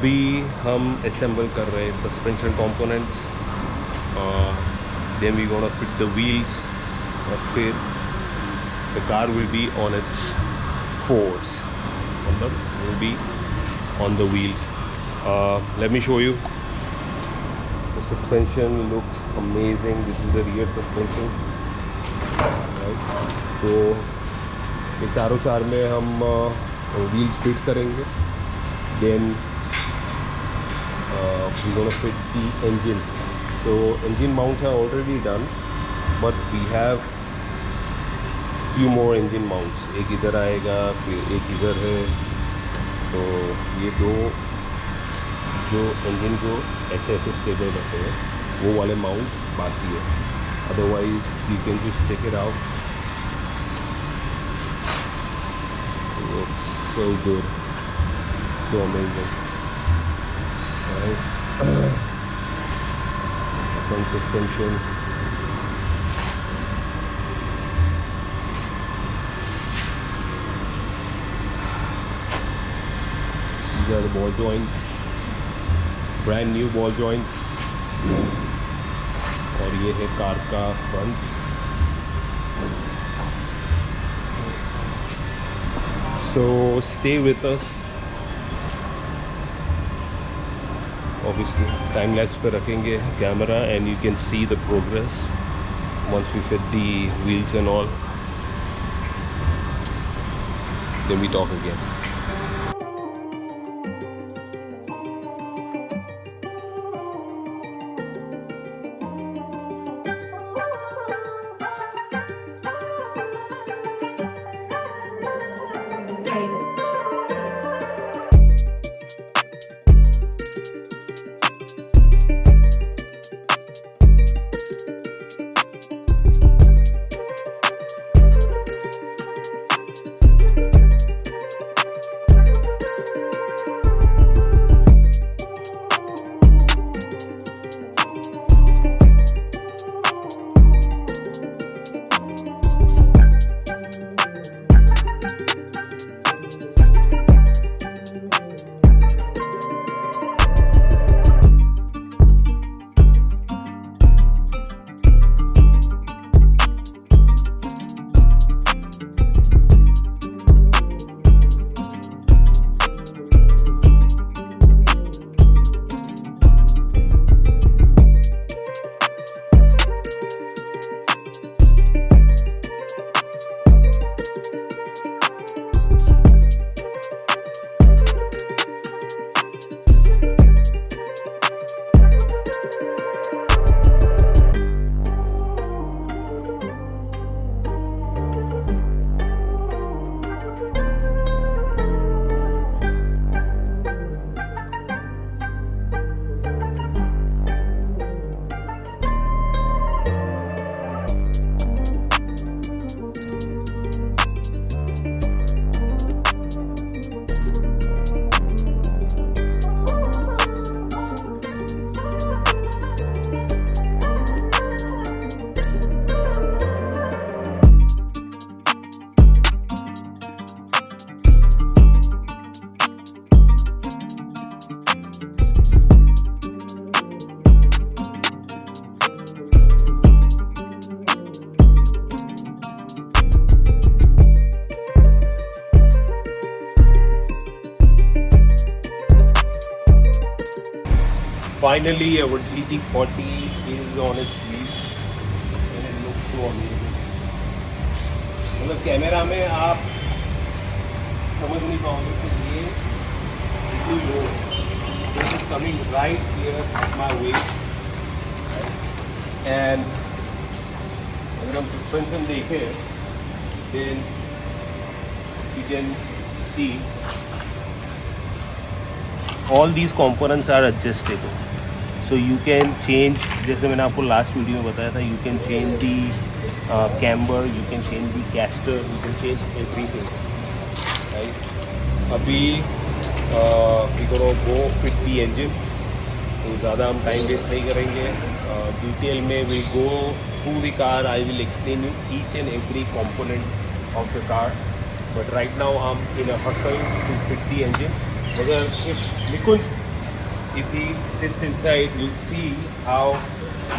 अभी हम असेंबल कर रहे हैं suspension components, then we gonna fit the wheels और फिर the car will be on its fours, मतलब will be on the wheels. Let me show you. The suspension looks amazing. This is the rear suspension, right? तो ये चारों चार में हम wheels fit करेंगे. Then we're gonna fit the engine. So engine mounts are already done, but we have few more engine mounts. एक इधर आएगा, फिर एक इधर है. तो ये दो जो इंजन को ऐसे ऐसे स्टेबल रहते हैं वो वाले माउंट बाकी है. Otherwise you can just check it out. Looks so good, so amazing, right? Front suspension, these are the ball joints, brand new ball joints. और ये है कार का front. So stay with us. Obviously time lapse पे रखेंगे camera and you can see the progress once we fit the wheels and all. Then we talk again. Finally, our GT40 is on its wheels and it looks so amazing. मतलब camera में आप समझ नहीं पाओगे कि ये इतनी लो है. This is coming right here at my waist, and अगर हम suspension देखें, then you can see all these components are adjustable. So you can change, जैसे मैंने आपको लास्ट वीडियो में बताया था, you can change the camber, you can change the caster, you can change everything, right? अभी we gonna go fit the engine. तो ज़्यादा हम टाइम वेस्ट नहीं करेंगे. डिटेल में we go through the car. I will explain you each and every component of the car. But right now I'm in a hustle to fit the engine. मगर if Nikunj if he sits inside, you'll see how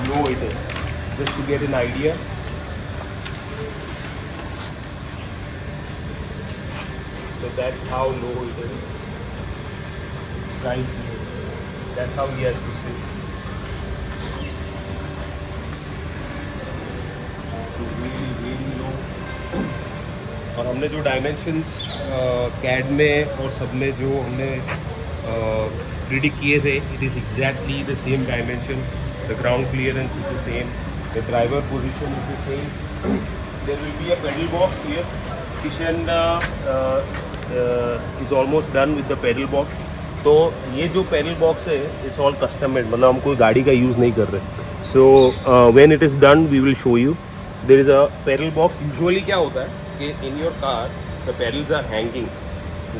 low it is. Just to get an idea. So that's how low it is. It's right here. That's how he has to sit. So really low. और हमने जो dimensions CAD में और सब में जो हमने predict किए थे, it is exactly the same dimension. The ground clearance is the same, the driver position is the same. There will be a pedal box here. Kishan is almost done with the pedal box. तो ये जो pedal box है it's all custom made, मतलब हम कोई गाड़ी का use नहीं कर रहे. So when it is done we will show you. There is a pedal box. Usually क्या होता है कि in your car the pedals are hanging,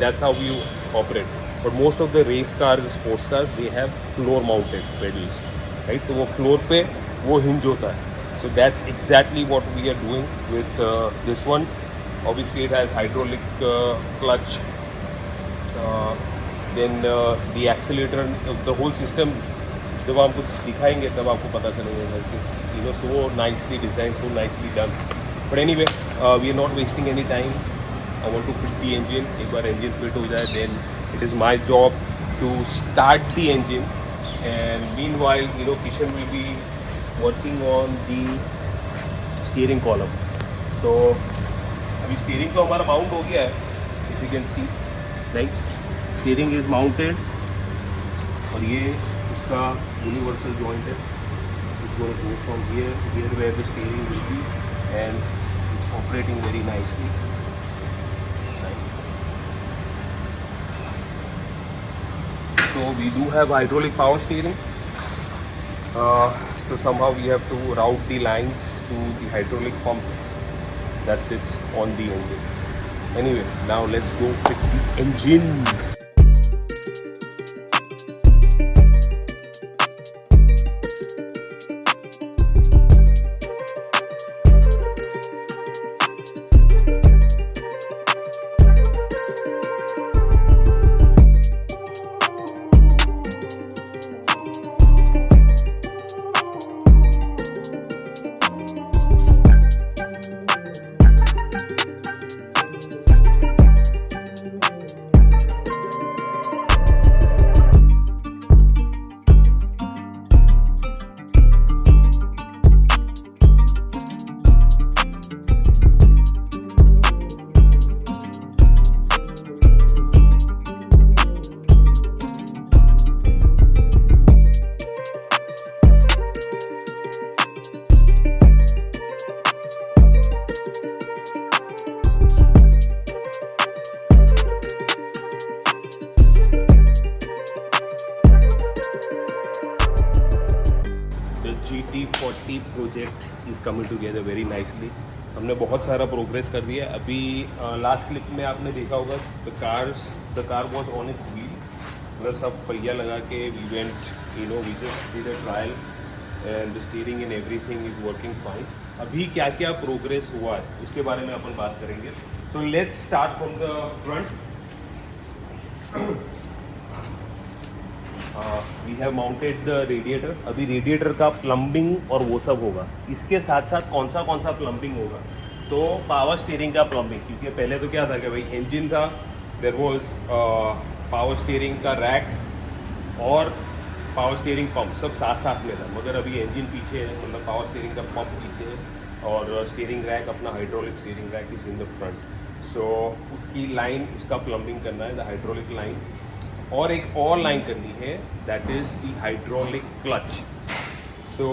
that's how you operate, but most of the race cars, sports cars, they have floor mounted pedals, right? तो वो floor पे वो hinge होता है. So that's exactly what we are doing with this one. Obviously it has hydraulic clutch, then the accelerator, the whole system. जब हम कुछ दिखाएंगे तब आपको पता चलेगा. It's so nicely designed, so nicely done. But anyway, we are not wasting any time. I want to fit the engine. एक बार engine fit हो जाए, then it is my job to start the engine. And meanwhile, Kishan will be working on the steering column. तो अभी steering तो हमारा mount हो गया है. If you can see, right? Steering is mounted. और ये उसका universal joint है. It's going to go from here where the steering will be, and it's operating very nicely. Right. So we do have hydraulic power steering. So somehow we have to route the lines to the hydraulic pump that sits on the engine. Anyway, now let's go fix the engine. GT40 project is coming together very nicely. हमने बहुत सारा progress कर दिया. अभी last clip में आपने देखा होगा the car was on its wheel. मतलब सब पहिया लगा के we went, we just did a trial and the steering and everything is working fine. अभी क्या क्या प्रोग्रेस हुआ है उसके बारे में अपन बात करेंगे. So let's start from the front. We have mounted the radiator. अभी रेडिएटर का प्लम्बिंग और वो सब होगा. इसके साथ साथ कौन सा प्लम्बिंग होगा, तो पावर स्टीयरिंग का प्लम्बिंग. क्योंकि पहले तो क्या था कि भाई इंजन था, देयर वाज पावर स्टीयरिंग का रैक और पावर स्टीयरिंग पंप सब साथ में था. मगर अभी इंजन पीछे है, मतलब पावर स्टीयरिंग का पंप पीछे है और स्टीयरिंग रैक अपना hydraulic steering rack is in the front. So उसकी लाइन, उसका प्लम्बिंग करना है, द हाइड्रोलिक लाइन. और एक और लाइन करनी है, that is the hydraulic clutch. So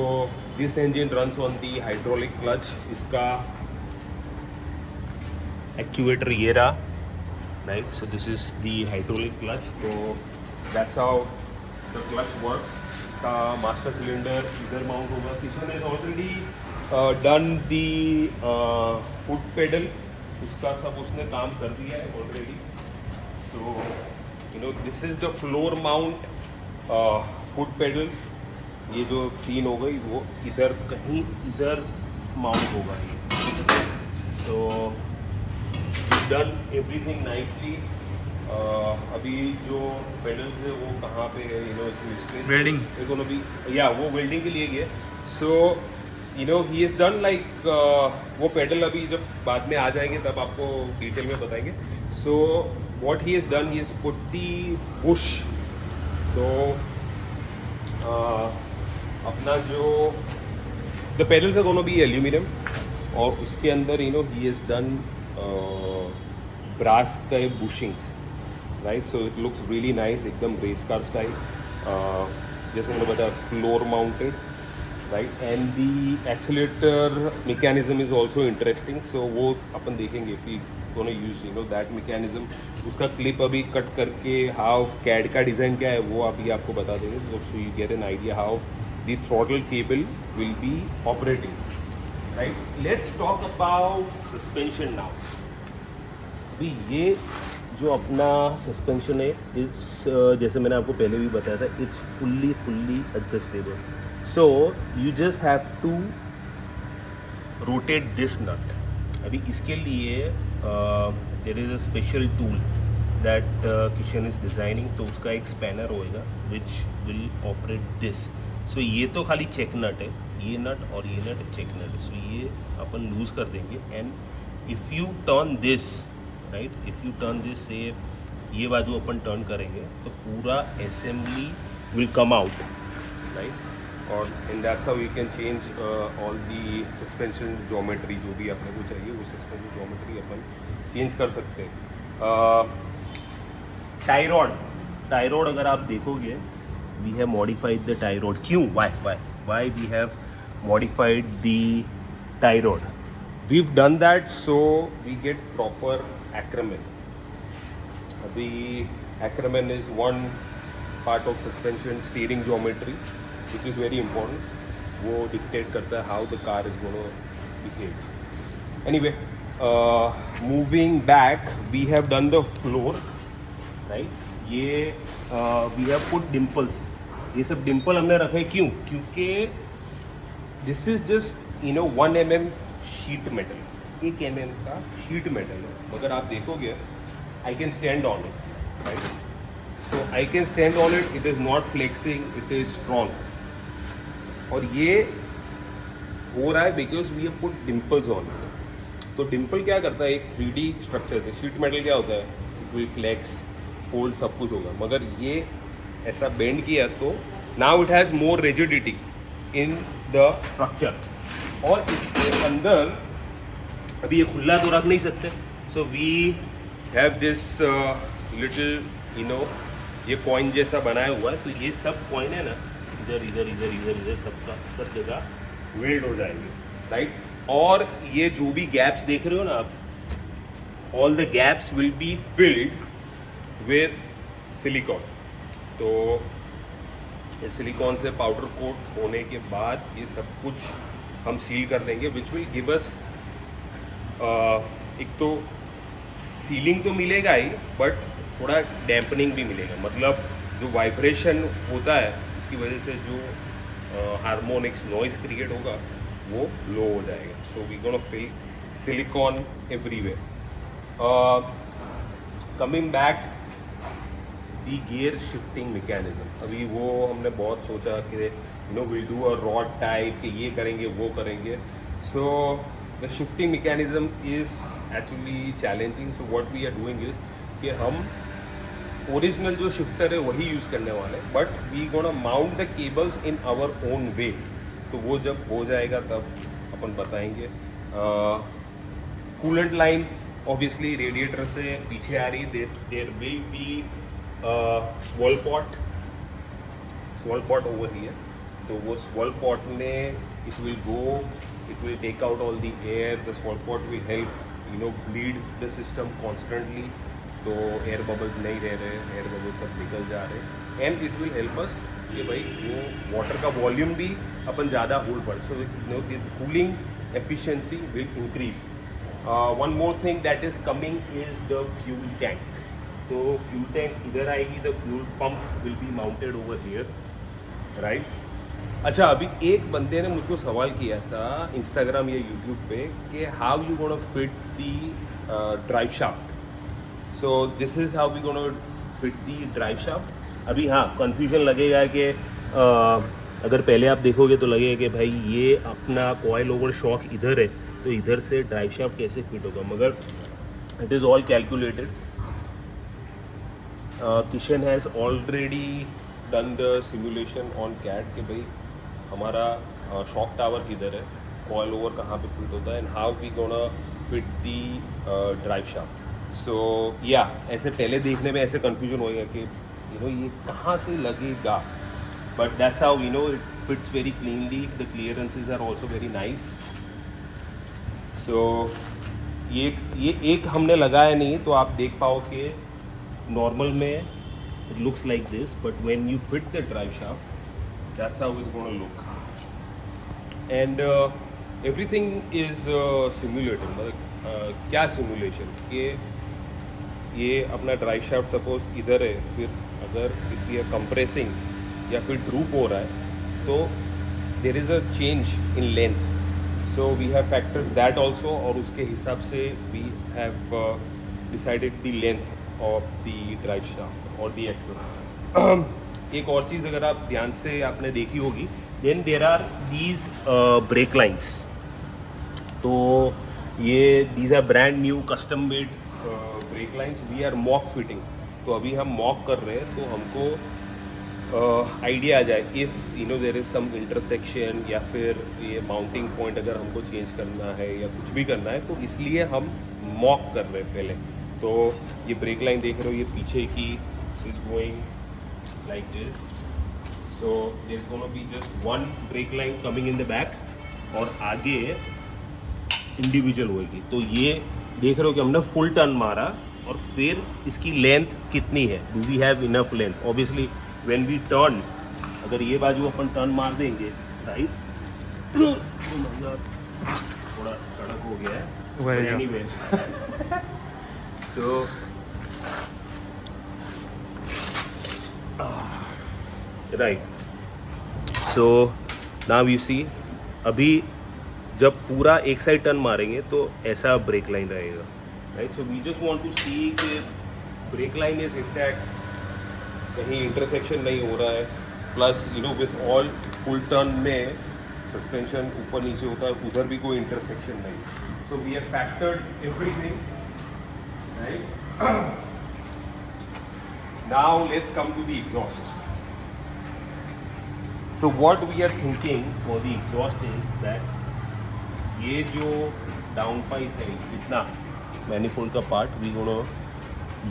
this engine runs on the hydraulic clutch. इसका एक्चुएटर ये रहा, right. So this is the hydraulic clutch. तो that's how the clutch works. इसका मास्टर सिलेंडर इधर माउंट होगा. Kishan is already done the foot pedal. उसका सब उसने काम कर दिया है already. So this is the floor mount foot pedals. ये जो 3 हो गई वो इधर कहीं इधर माउंट होगा ये. So done everything nicely. अभी जो पेडल्स है वो कहाँ पे है, Welding. या वो वेल्डिंग के लिए गए. सो ही इज़ डन लाइक वो पेडल अभी जब बाद में आ जाएंगे तब आपको डिटेल में बताएंगे. So what he is done, he is put the bush. तो अपना जो the pedals are gonna be aluminium, और उसके अंदर ही इज़ डन ब्रास का bushings, right. So it looks really nice, एकदम रेस कार स्टाइल. जैसे मैंने बताया floor mounted, right. And the accelerator mechanism is also interesting. So वो अपन देखेंगे कि दोनों यूज दैट मैकेनिज्म. उसका क्लिप अभी कट करके हाउ कैड का डिज़ाइन क्या है वो अभी आपको बता देंगे. So you get an idea how the throttle cable will be operating, right. Let's talk about suspension now. अभी ये जो अपना सस्पेंशन है इट्स जैसे मैंने आपको पहले भी बताया था, it's fully adjustable. So you just have to rotate this nut. अभी इसके लिए there is a special tool that Kishan is designing. तो उसका एक स्पैनर होएगा विच विल ऑपरेट दिस. सो ये तो खाली चेक नट है, ये नट और ये नट चेक नट है. सो ये अपन लूज़ कर देंगे. And if you turn this, right, if you turn this, say ये बाजू अपन टर्न करेंगे तो पूरा assembly will come out, right. और इन that's how you can change all the suspension geometry. जो भी अपने को चाहिए वो सस्पेंशन ज्योमेट्री अपन चेंज कर सकते हैं. टाइरॉड अगर आप देखोगे, we have modified the tie rod. क्यों, why we have modified the tie rod? We've done that so we get proper acromen. The acromen is one part of suspension steering geometry which is very important. वो dictate करता है how the car is going to behave. Anyway, moving back, we have done the floor, right? ये we have put dimples. ये सब डिम्पल हमने रखे क्यों? क्योंकि this is just 1 mm sheet metal, 1 mm का शीट मेटल है. मगर आप देखोगे I can stand on it, right. So I can stand on it. It is not flexing, it is strong. और ये हो रहा है because we have put dimples on it. तो डिम्पल क्या करता है, एक 3D स्ट्रक्चर है. शीट मेटल क्या होता है, इट विल फ्लेक्स, फोल्ड, सब कुछ होगा. मगर ये ऐसा बेंड किया तो now it has more rigidity in the structure. और इसके अंदर अभी ये खुला तो रख नहीं सकते. So we have this little ये कॉइन जैसा बनाया हुआ है. तो ये सब कॉइन है ना, इधर सबका सब जगह वेल्ड हो जाएंगे, राइट. और ये जो भी गैप्स देख रहे हो ना आप, all the gaps will be filled with silicon. तो ये सिलिकॉन से पाउडर कोट होने के बाद ये सब कुछ हम सील कर देंगे, विच विल गिव अस एक तो सीलिंग तो मिलेगा ही, बट थोड़ा डैम्पनिंग भी मिलेगा. मतलब जो वाइब्रेशन होता है उसकी वजह से जो हार्मोनिक्स नॉइस क्रिएट होगा वो लो हो जाएगा. So we gonna fill silicon everywhere. Coming back, the gear shifting mechanism. अभी वो हमने बहुत सोचा कि will do a rod type, कि ये करेंगे वो करेंगे. So the shifting mechanism is actually challenging. So what we are doing is कि हम ओरिजिनल जो शिफ्टर है वही यूज़ करने वाले हैं, but we gonna mount the cables in our own way. तो वो जब हो जाएगा तब अपन बताएंगे. कूलेंट लाइन ऑब्वियसली रेडिएटर से पीछे आ रही. There will be swirl pot over here. तो वो स्वॉल पॉट में it will take out all the air. The swirl pot will help bleed the system constantly. तो एयर बबल्स नहीं रह रहे, एयर बबल्स सब निकल जा रहे. And it will help us कि भाई वो वाटर का वॉल्यूम भी अपन ज़्यादा होल्ड पर. So cooling efficiency will increase. One more thing that is coming is the fuel tank. तो फ्यूल टैंक इधर आएगी. The fuel pump will be mounted over here, right. अच्छा, अभी एक बंदे ने मुझको सवाल किया था इंस्टाग्राम या यूट्यूब पे कि how you gonna fit the drive shaft. So this is how we gonna fit the drive shaft. अभी हाँ confusion लगेगा कि अगर पहले आप देखोगे तो लगेगा कि भाई ये अपना coil over shock इधर है तो इधर से drive shaft कैसे fit होगा, मगर it is all calculated. Kishan has already done the simulation on CAD कि भाई हमारा shock tower किधर है, coil over कहाँ पे fit होता है, and how we gonna fit the drive shaft. So yeah, ऐसे पहले देखने में ऐसे confusion होएगा कि ये कहाँ से लगेगा, but that's how it fits very cleanly. The clearances are also very nice. So ये एक हमने लगाया नहीं तो आप देख पाओ कि नॉर्मल में it looks like this, but when you fit the drive shaft, that's how it's going to look. And everything is simulated. मतलब क्या simulation कि ये अपना ड्राइव शाफ्ट सपोज इधर है, फिर अगर इफ ये कंप्रेसिंग या फिर ड्रूप हो रहा है तो there is a change in length. So we have factored that also, और उसके हिसाब से we have decided the length of the drive shaft और द एक्सल. एक और चीज़ अगर आप ध्यान से आपने देखी होगी, then there are these brake lines. तो ये these are brand new custom made brake lines. We are mock fitting. तो अभी हम मॉक कर रहे हैं तो हमको आइडिया आ जाए if there is some intersection या फिर ये माउंटिंग पॉइंट अगर हमको चेंज करना है या कुछ भी करना है, तो इसलिए हम मॉक कर रहे हैं पहले. तो ये ब्रेक लाइन देख रहे हो, ये पीछे की is going like this. So there is gonna be just one brake line coming in the back और आगे इंडिविजुअल होएगी. तो ये देख रहे हो कि हमने फुल टर्न मारा और फिर इसकी लेंथ कितनी है, do we have enough length. Obviously when we turn, अगर ये बाजू अपन टर्न मार देंगे राइट, थोड़ा कड़क हो गया है anyway. So right, so now you see अभी जब पूरा एक साइड टर्न मारेंगे तो ऐसा ब्रेक लाइन रहेगा, right. So we just want to see कि ब्रेक लाइन इज इंटैक्ट, कहीं इंटरसेक्शन नहीं हो रहा है. Plus with all full turn में सस्पेंशन ऊपर नीचे होता है, उधर भी कोई इंटरसेक्शन नहीं. So we have factored everything, right. Now let's come to the exhaust. So what we are thinking for the exhaust is that ये जो डाउन पाइप है इतना मैनिफोल्ड का part, we gonna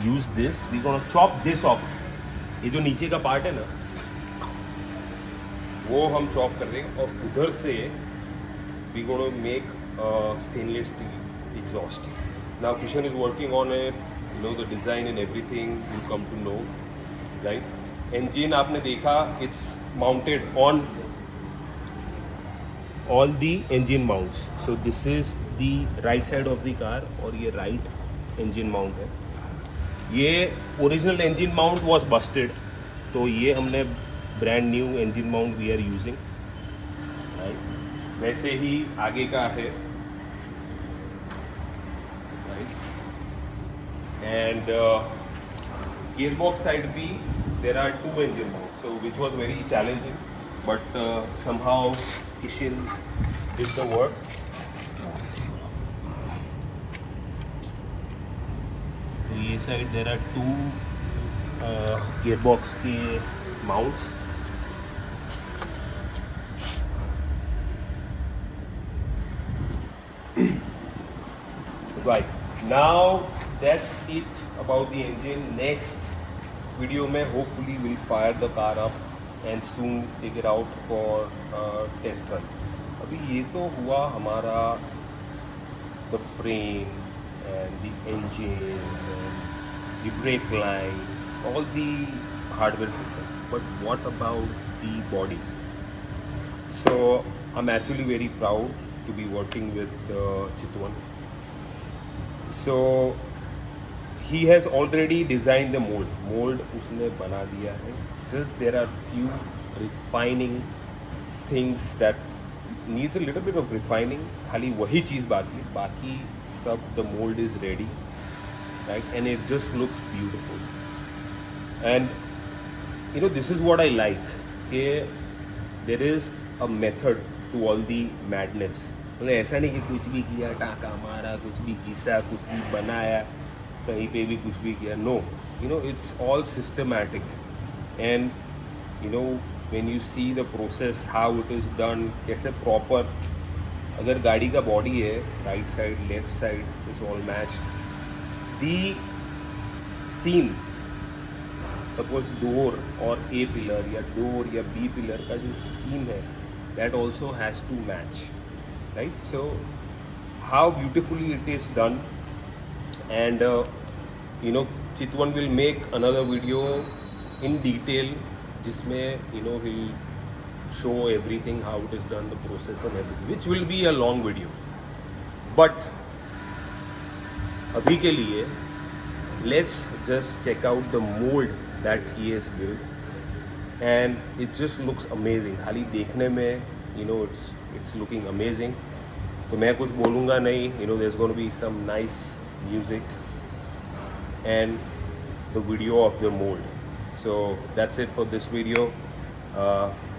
use this, we gonna chop this off. ये जो नीचे का part है ना वो हम चॉप कर देंगे और उधर से we gonna make stainless steel exhaust. Now Kishan is working on it, the design and everything you come to know, right. Engine आपने देखा, it's mounted on all the engine mounts. So this is the right side of the car और ये right engine mount है. ये original engine mount was busted, तो ये हमने brand new engine mount we are using, right. वैसे ही आगे का है, right. And gearbox side भी there are two engine mounts, so which was very challenging, but somehow Kishan did the work. तो ये side there are two gearbox के mounts. Right, now that's it about the engine. Next video में hopefully we'll fire the car up and soon take it out for test run. अभी ये तो हुआ हमारा the frame and the engine and the brake line, all the hardware system. But what about the body? So I'm actually very proud to be working with Chitwan. So he has already designed the mold. Mold उसने बना दिया है. Just there are few refining things that needs a little bit of refining. खाली वही चीज़ बाकी है. बाकी सब the mold is ready. right? And it just looks beautiful. And this is what I like. कि there is a method to all the madness. मतलब ऐसा नहीं कि कुछ भी किया, टाका मारा, कुछ भी घिसा, कुछ भी बनाया, कहीं पे भी कुछ भी किया. No, it's all systematic. And when you see the process, how it is done, कैसे proper. अगर गाड़ी का बॉडी है, right side, left side is all matched. The seam, suppose door और ए पिलर या डोर या बी पिलर का जो सीम है, that also has to match, right? So how beautifully it is done. And Chitwan will make another video in detail जिसमें he'll show everything, how it is done, the process and everything, which will be a long video. But अभी के लिए let's just check out the mold that he has built, and it just looks amazing. खाली देखने में it's looking amazing. तो मैं कुछ बोलूँगा नहीं. There's going to be some nice music and the video of the mold. So that's it for this video.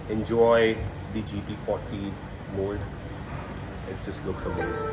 Enjoy the GT40 mold. It just looks amazing.